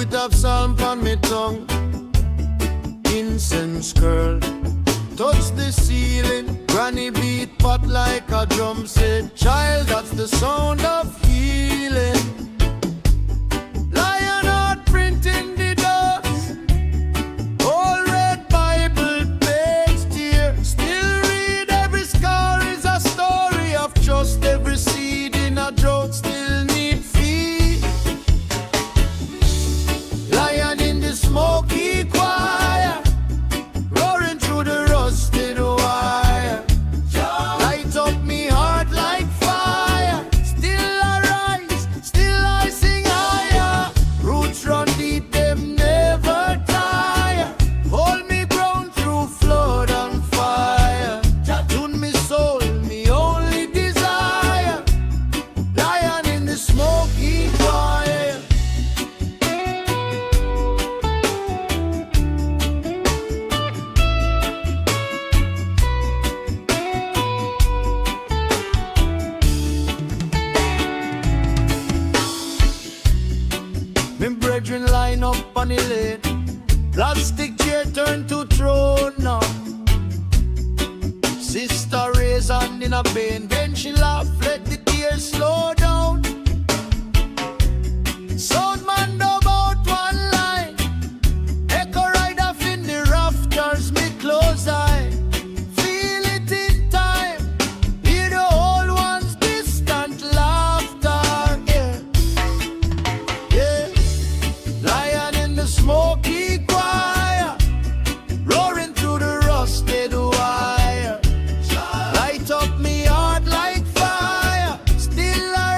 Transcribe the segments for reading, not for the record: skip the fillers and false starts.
bit of salt on me tongue. Incense curl, touch the ceiling. Granny beat pot like a drum. Said, child, that's the sound of healing. Lion heart printing the dust. Old red Bible page tear. Still read every scar is a story of trust. Every seed in a drought still need feed. Lion in the smoky choir, roaring through the rusted wire. Light up me heart like fire. Still I rise, still I sing higher. Roots run deep, them never tire. Hold me ground through flood and fire. Tune me soul, me only desire. Lion in the smoky choir. Me brethren line up on the lane. Plastic chair turn to throne now. Sister raise hand in a vein. Then she laugh, let the tears slow down. Sound man dub out one line. Echo ride off in the rafters, me close eye. Feel it in time. Hear the old ones distant laughter. Yeah, yeah. Lion in the smoky choir, roaring through the rusted wire. Light up me heart like fire. Still I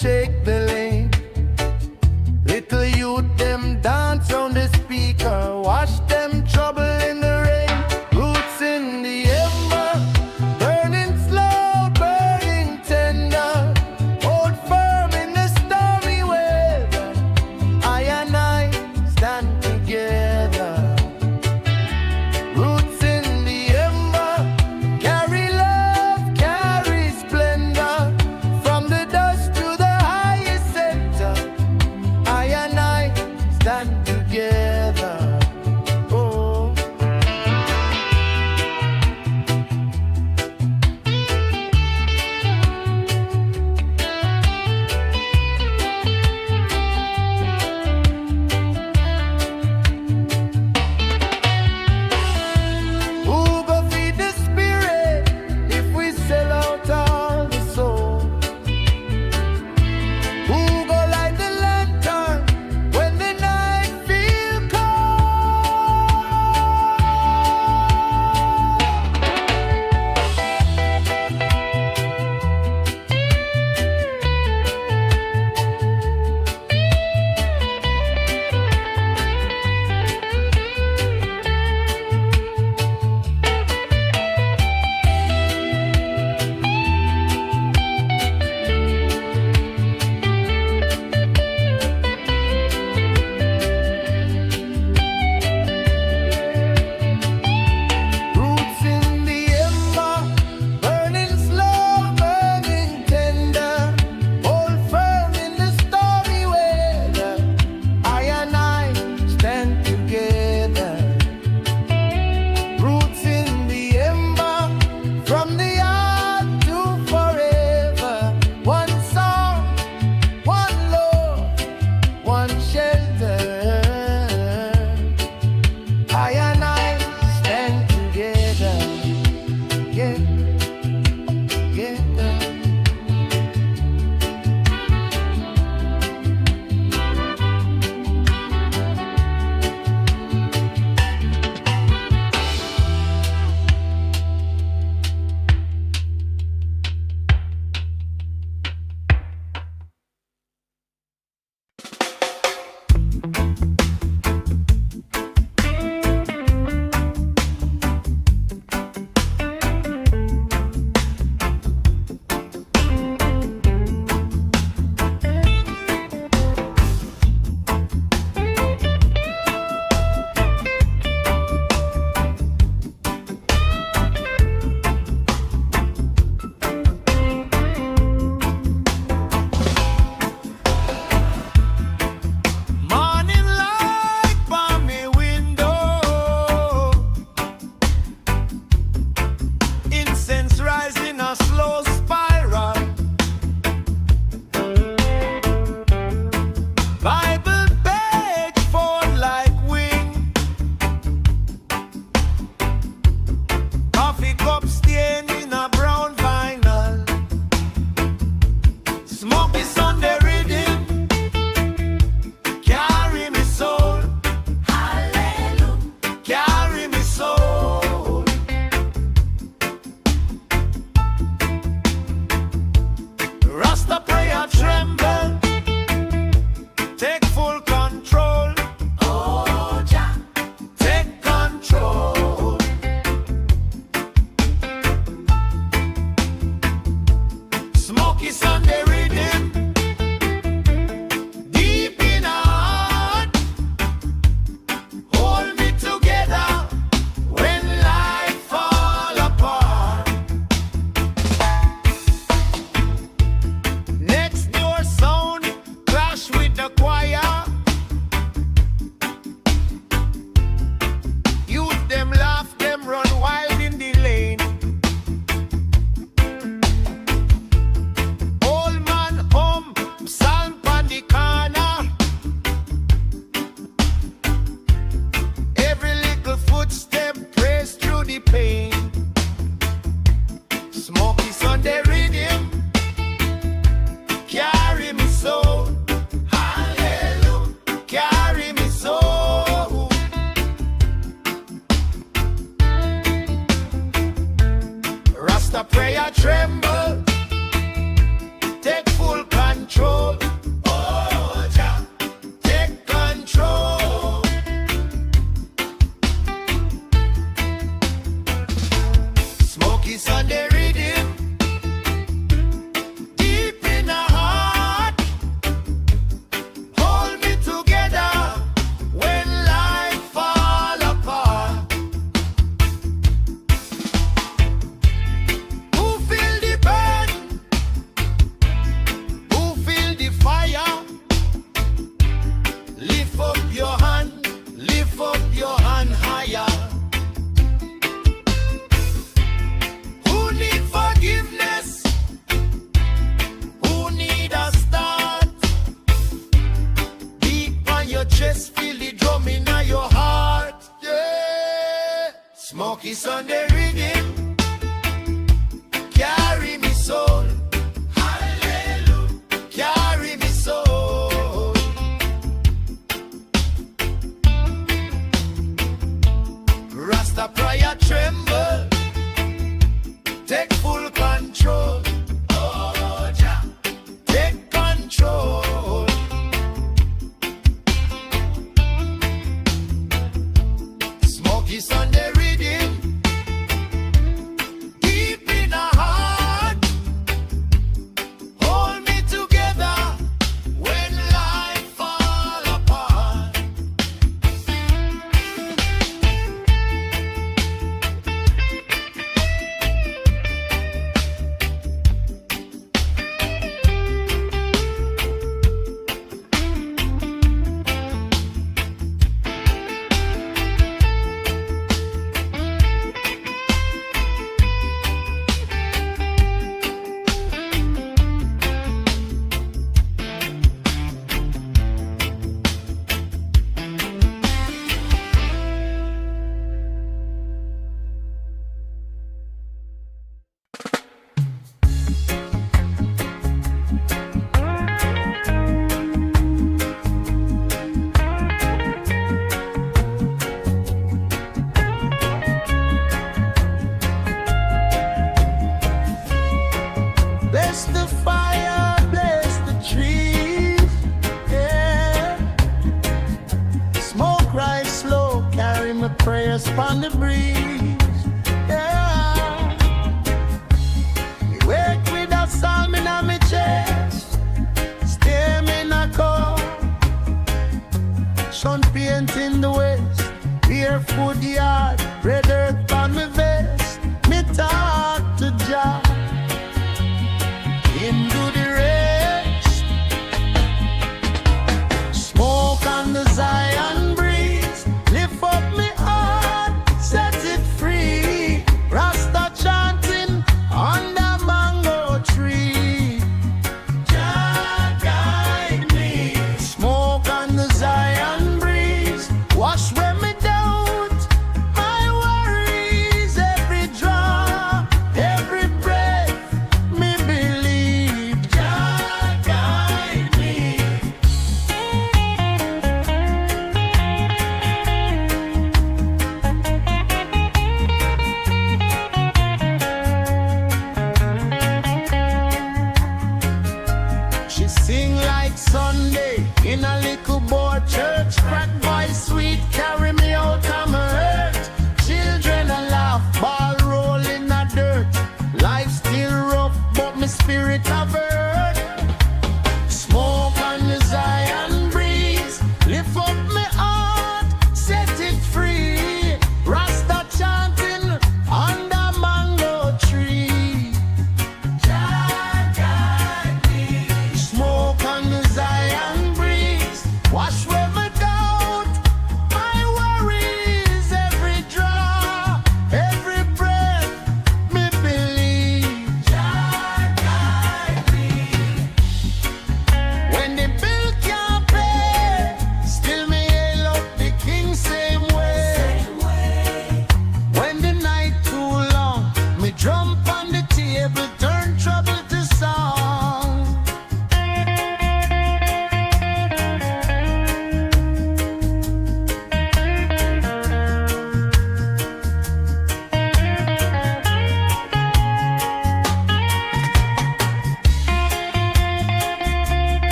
shake the lane. Little youth them dance on the speaker, wash them trouble in the rain. Roots in the ember, burning slow, burning tender. Hold firm in the stormy weather. I and I stand together. Roots in the ember, carry love, carry splendor. From the dust to the highest center, I and I stand together. Oh. Who go feed the spirit if we sell out all the soul? Who go light the lantern when the night feel cold? Roots in the ember, burning slow, burning tender. Hold firm in the stormy weather. I and I stand together. Roots in the ember, from the heart to forever. One song, one love, one shelter. I and I stand together. Yeah, yeah. Morning light by me window, incense rising a slow spiral. Bible page forward like wing. Coffee cup stain in a brown vinyl. Smoky Sunday rhythm carry me soul. Hallelujah. Carry me soul. Rasta prayer tremble. Take full control. Oh, Jah. Take control. Smoky Sunday rhythm, deep in our heart. Hold me together when life fall apart. Next door sound clash with the choir. Youth them laugh, them run wild in the lane. Old man home, psalm on the corner. Every little footstep prays through the pain. Smoky Sunday rhythm carry me soul. Hallelujah. Carry me soul. Rasta prayer tremble. Take full control. Sunday rhythm. Deep in the heart, hold me together when life fall apart. Who feel the burn? Who feel the fire? Lift up your hand higher. Who need forgiveness? Who need a start? Deep on your chest, feel the drum in your heart. Yeah. Smoky Sunday rhythm, carry me soul. Hallelujah, carry me soul. Rasta prayer tremble, take full control. Oh, Jah, take control. Smoky Sunday rhythm, deep in our heart, hold me together when life fall apart. Bless the fire, bless the trees, yeah. Smoke rise slow, carry my prayers upon the breeze, yeah. We wake with a psalm in my chest, steam in a car, sun paint in the west, barefoot yard, red earth on my vest, me talk to Jah. Into the rest, smoke on the Zion breeze, lift up me heart, set it free. Rasta chanting on the mango tree. Jah guide me. Smoke on the Zion breeze, wash away me doubt, my worry.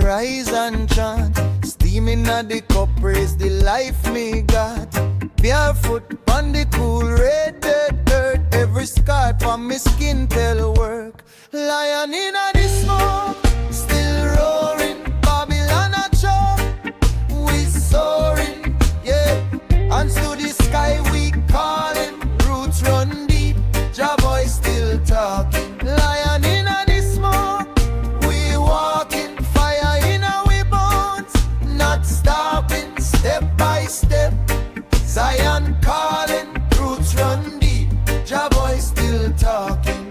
rise and chant. Steaming at the cup, praise the life me got. Barefoot on the cool red dirt earth. Every scar from me skin tell work. Lion in the smoke, still roaring. Babylon a choke, we soaring, yeah. Hands to the sky we calling. Roots run deep, Jah voice still talking. Lion in the smoke, we walking. Fire in our bones, not stopping. Step by step, Zion calling. Roots run deep, Jah voice still talking.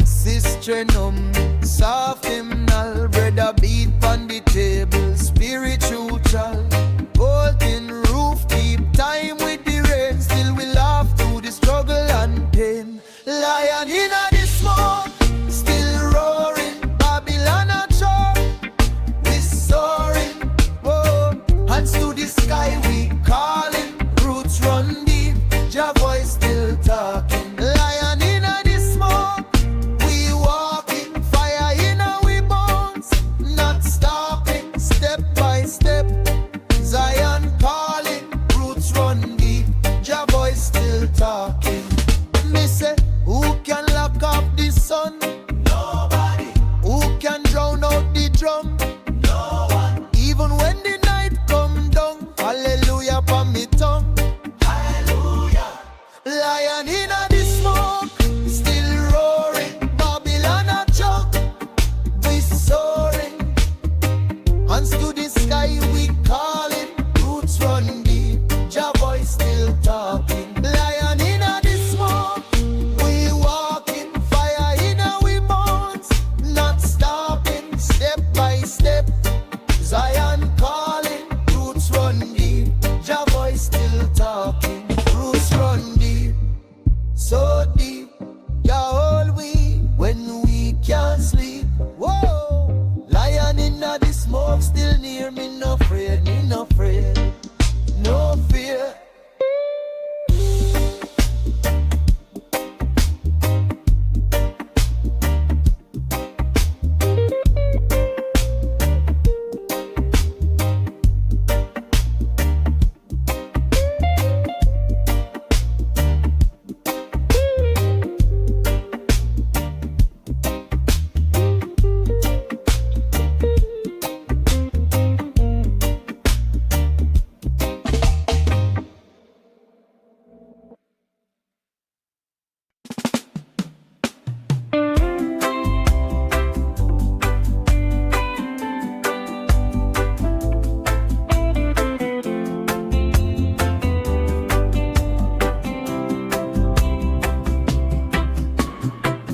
Sistrenum, soft hymnal, brother beat on the table, spiritual. Golden roof, keep time with the rain. Still we laugh through the struggle and pain. Lion in the smoke, still roaring. Babylon a choke, we soaring. Whoa. Hands to the sky we calling. Roots run deep, Jah voice still talking. Lion in the smoke, we walking. Fire in our bones, not stopping. Step by step, Zion calling. Roots run deep, Jah voice still talking. Me say, who can lock up the sun? Nobody. Who can drown out the drum? No one. Even when the night come down, hallelujah on me tongue. Hallelujah. Lion in the smoke, still roaring. Babylon a choke, we soaring. Hands to the sky we calling. Roots run deep, Jah voice still talking. Lion in the smoke, we walking. Fire in our bones, not stopping. Step by step, Zion calling. Roots run deep, Jah voice still talking. Roots run deep, so deep. Yeah, all we when we can't sleep. Whoa, lion in the smoke, still near me, no afraid, me no afraid, no fear.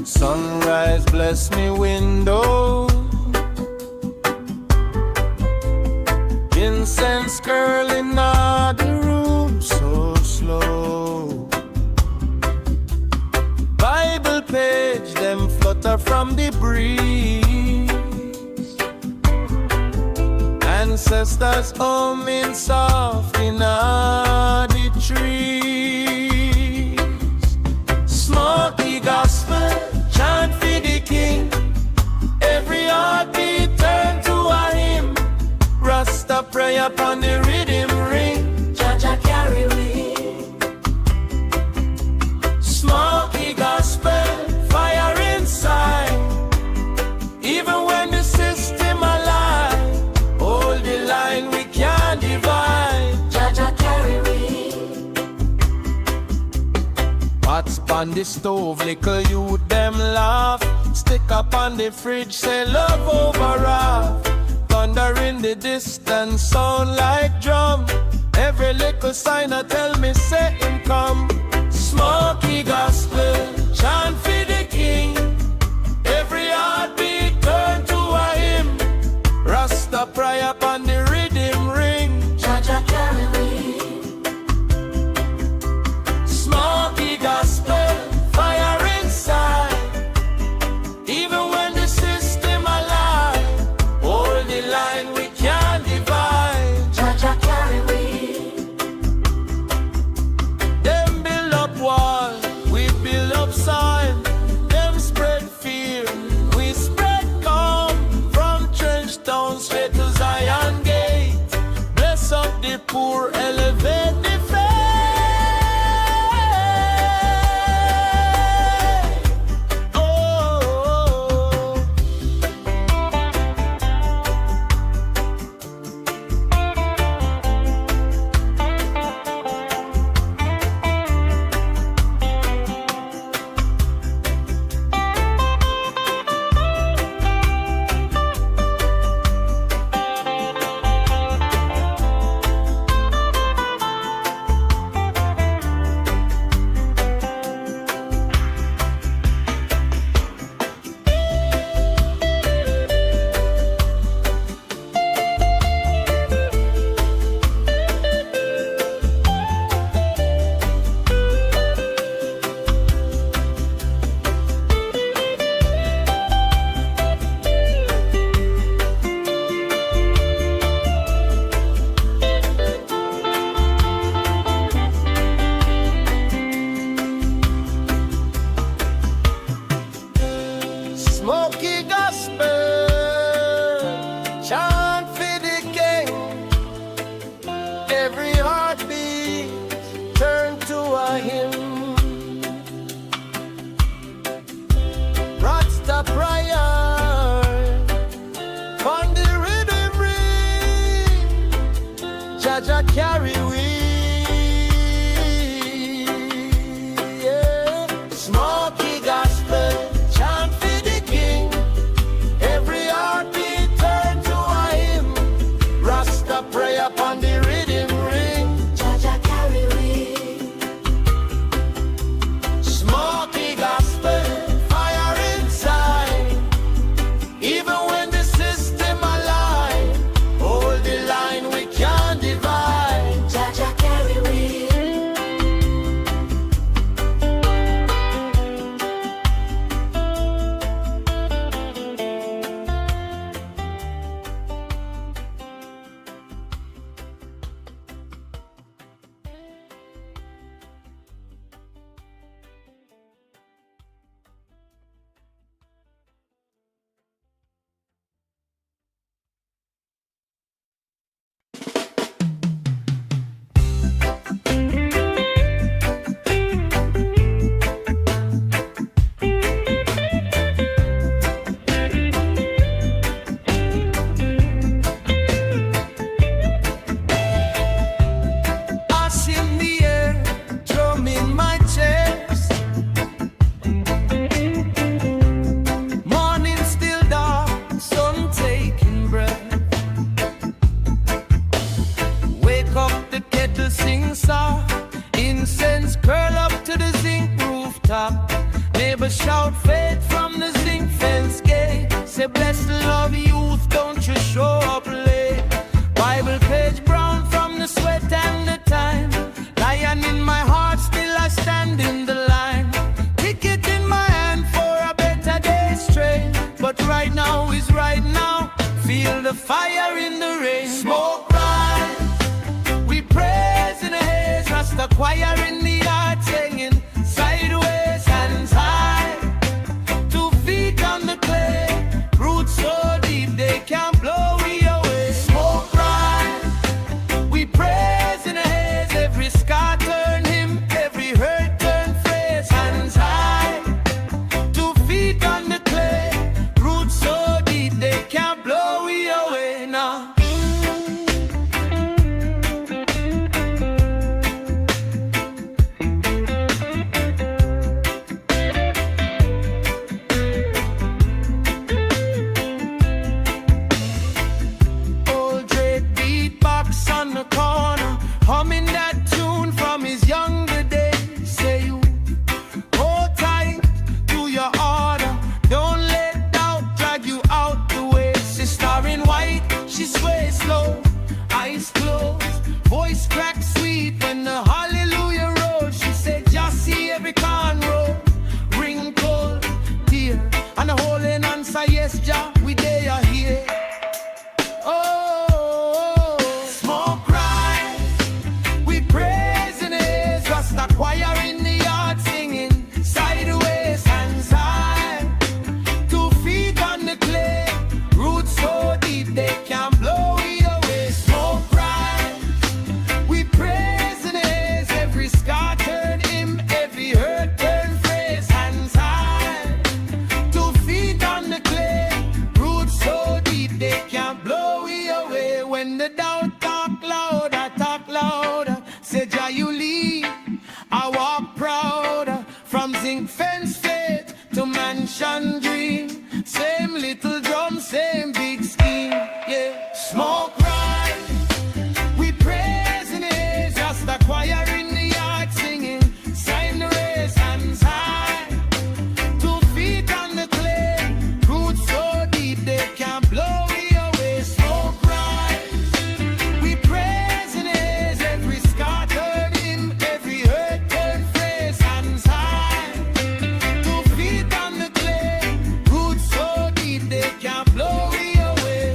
Sunrise bless me window, incense curling out the room so slow. Bible page them flutter from the breeze. Ancestors humming soft in the trees. Smoky gospel, chant for the king. Every heartbeat turn to a hymn. Rasta pray upon the rhythm ring. Jah carry we. Smoky gospel, fire inside. Even when the system alive, hold the line we can't divide. Jah carry we. Pots on the stove, little youth them laugh. Stick up on the fridge, say love over wrath. Thunder in the distance, sound like drum. Every little sign I tell me say him come. Smoky gospel, chant for the king. Every heartbeat turn to a hymn. Rasta pray upon the rhythm ring. Jah carry me. Smoky gospel, fire inside. Even when the system alive, hold the line we can't divide. Jah carry we. Them build up wall, we build up sign. Them spread fear, we spread calm. From trench town down straight to Zion gate. Bless up the poor, elevate the faith. Smoky gospel, chant for the king. Every heartbeat turn to a hymn. Rasta prayer on the rhythm ring. Jah carry we. Yeah. Smoky gospel, chant for the king. Every heartbeat turn to a hymn. Rasta pray upon the rhythm ring. Jah carry we. Smoky gospel, fire inside. Even when the system align, hold the line we can't divide. Jah carry we. Ash in the air, drum in my chest. Morning still dark, sun taking breath. Wake up the kettle, sing soft. Incense curl up to the zinc rooftop. Neighbors shout faith from the zinc fence gate. Say bless the love youth, don't you show up late. Bible page brown from the sweat and the time. Lion in my heart, still I stand in the line. Ticket in my hand for a better day straight. But right now is right now. Feel the fire in the rain. Smoke rise, we praise in the haze. Rasta choir in the yard singing sideways, hands high. 2 feet on the clay. Roots so deep they can't blow we away. Smoke rise, we praise in the haze. Every scar turn him, every hurt turn phrase. Hands high, 2 feet on the clay. Roots so deep they can't blow we away now. when the doubt talk louder, say Jah you lead, I walk proud, from zinc fence faith to mansion dream. Same little drum, same big scheme, yeah. Smoke rise, we praising it, just a choir in the yard singing. Sign the race, hands high, 2 feet on the clay. Roots so deep they can't blow me away. Smoke rise, we praising it, every scar turn in, every hurt turn phrase. Hands high, 2 feet on the clay. Roots so deep they can't blow me away.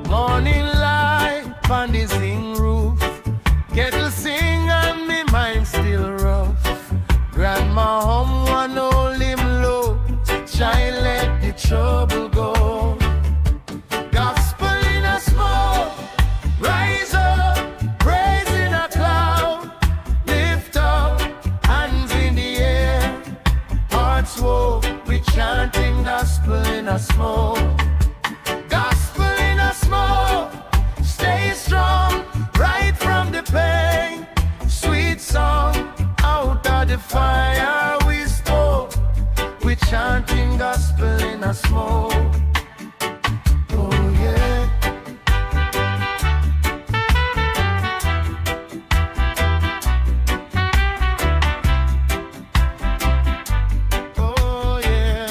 Morning light on the zinc roof, kettle sing and me mind still rough. Grandma home one hold him low, child let the trouble go. Gospel in a smoke, rise up, praise in a cloud. Lift up, hands in the air, hearts woe, we chanting gospel in a smoke. Gospel in a smoke, stay strong, right from the pain. Sweet song, out of the fire we spoke. We chanting gospel in a smoke. Oh yeah. Oh yeah.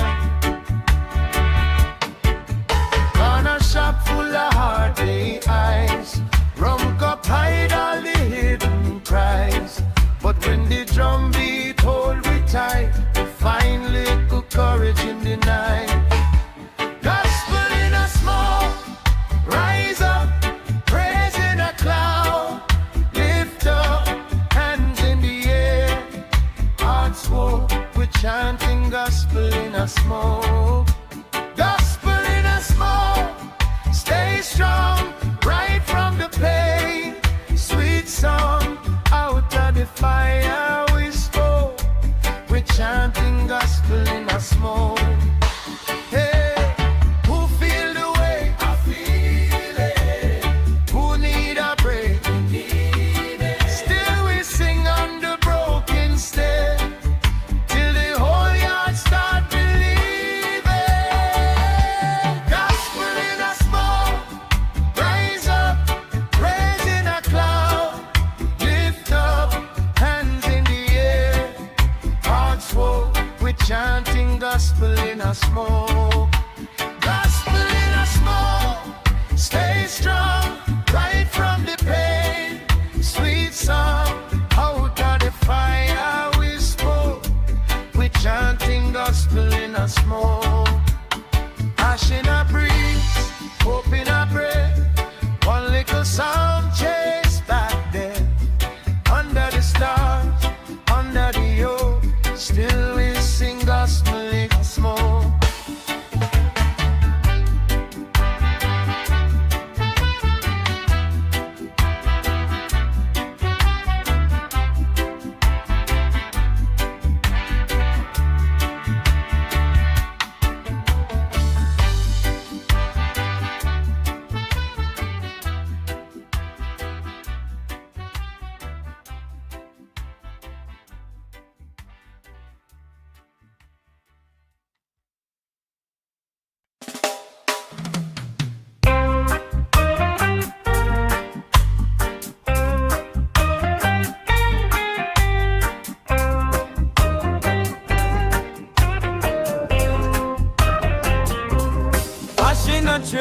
Corner shop full of hearty eyes, rum cup hide all the hidden prize. But when the drum beat hold we tight, we find little courage in the night. Gospel in a smoke, rise up, praise in a cloud. Lift up, hands in the air, hearts woe, we're chanting gospel in a smoke. Gospel in a smoke, stay strong, right from the pain. Sweet song, out of the fire we spoke. We're chanting gospel in a smoke. Hey, who feel the way? I feel it. Who need a break? We need it. Still we sing on the broken stair, till the whole yard start believing. Gospel in a smoke, rise up, praise in a cloud. Lift up, hands in the air, hearts woe, we're chanting gospel in a smoke. Gospel in a smoke, stay strong, right from the pain. Sweet song, out of the fire we spoke. We're chanting gospel in a smoke. Ash in a breeze, hope in a breath, one little sound chase back there. Under the stars, under the yoke, still we sing gospel in a smoke.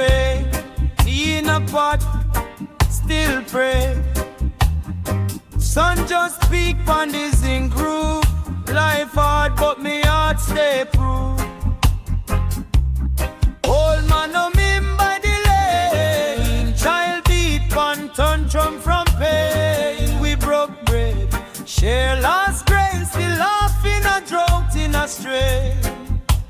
stray. In a pot, still pray. Sun just peak on the zinc roof. Life hard, but me heart stay proof. Old man no mean by the lane. Child beat pan tantrum from pain. We broke bread, share last grace. Still laughing a drought in a strain.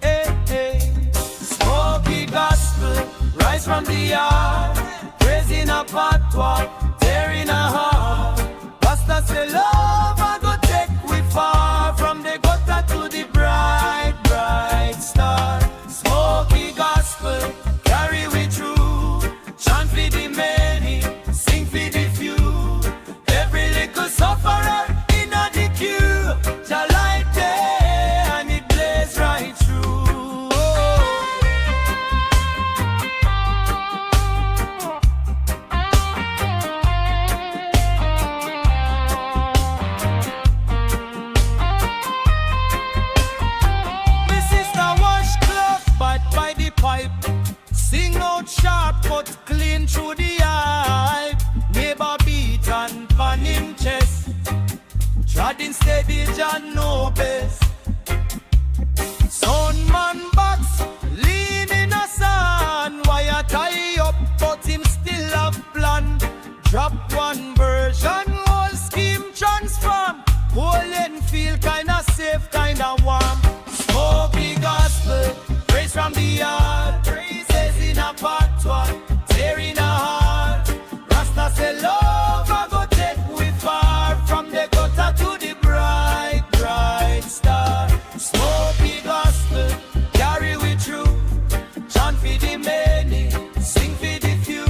Hey, hey. Smoky gospel, rise from the yard. Praising a patois, tearing a heart. Rasta say love I go take we far. From the gutter to the bright, bright star. Smoky gospel, carry we through. Chant for the many, sing for the few. Every little sufferer in the queue. Jah light there and it blaze right through. My sister wash cloth but by the pipe. Sing out sharp but clean through the eye. Neighbor beat and pan him chest. Treading steady, Jah know best. Son man box, lean in a sand. Wire tie up, but him still have plan. Drop one version, whole scheme transform. Whole end feel kinda safe, kinda warm. Smoky gospel, praise from the yard. Praises in a patois, tearing a heart. Rasta say love I go take we far. From the gutter to the bright, bright star. Smoky gospel, carry we through. Chant for the many, sing for the few.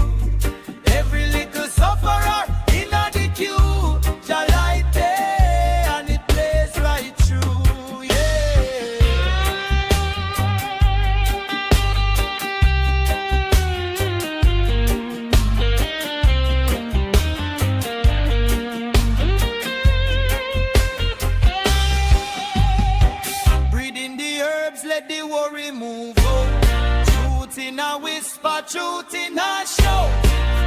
Every little sufferer in the queue. Jah light there and it plays right through, yeah. Breathe in the herbs, let the worry move out. Truth in a whisper, truth in a shout.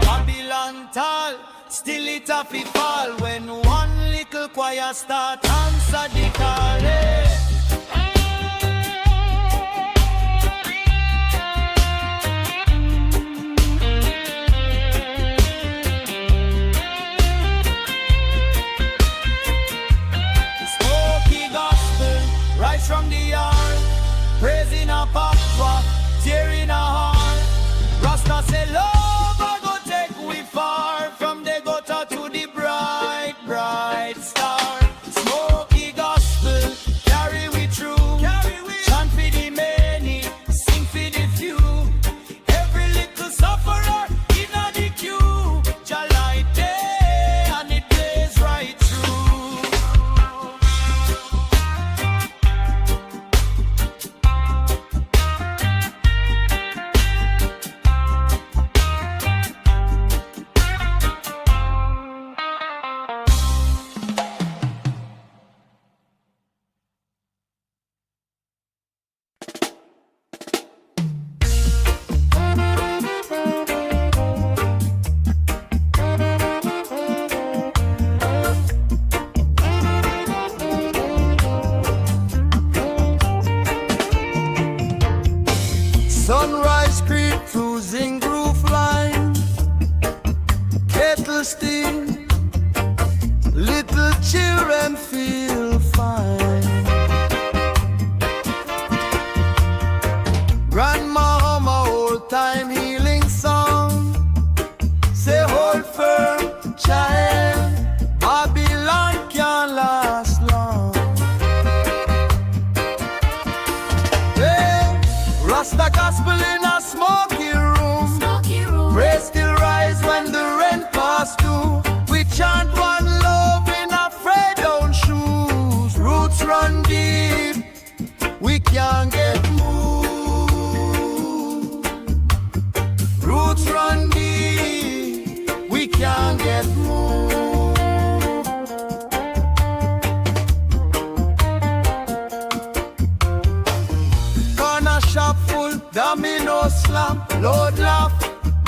Babylon tall, still it a fi fall. When one little choir start answer the call, eh. Smoky gospel, rise from the yard. Praising a patois, tearing a heart. Rasta say love I go take we far. From the gutter to the bright, bright star. Smoky gospel, carry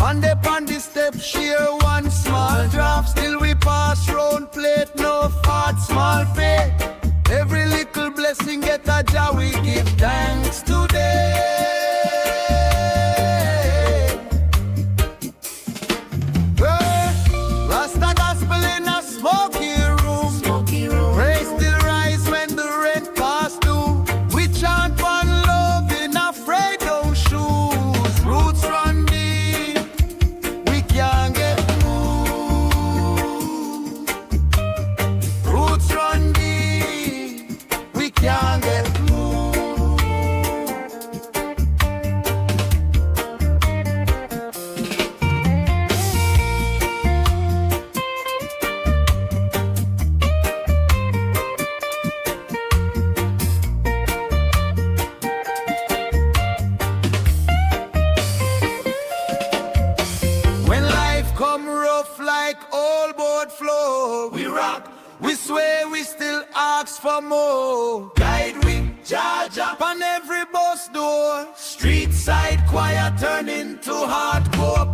One day on the step, share one small drop. Still we pass round plate, no fat, small pay. Every little blessing get a Jah, we give thanks today. Rasta gospel in a smoky room. Praise still rise when the rent pass due. We chant one love in a frayed down shoes. Roots run deep, we can't get moved. Roots run deep, we can't get moved. When life come rough like old boat flow, we rock, we sway, we still ask for more. Guide we, Jah Jah, on every bus door. Street side choir turn into hardcore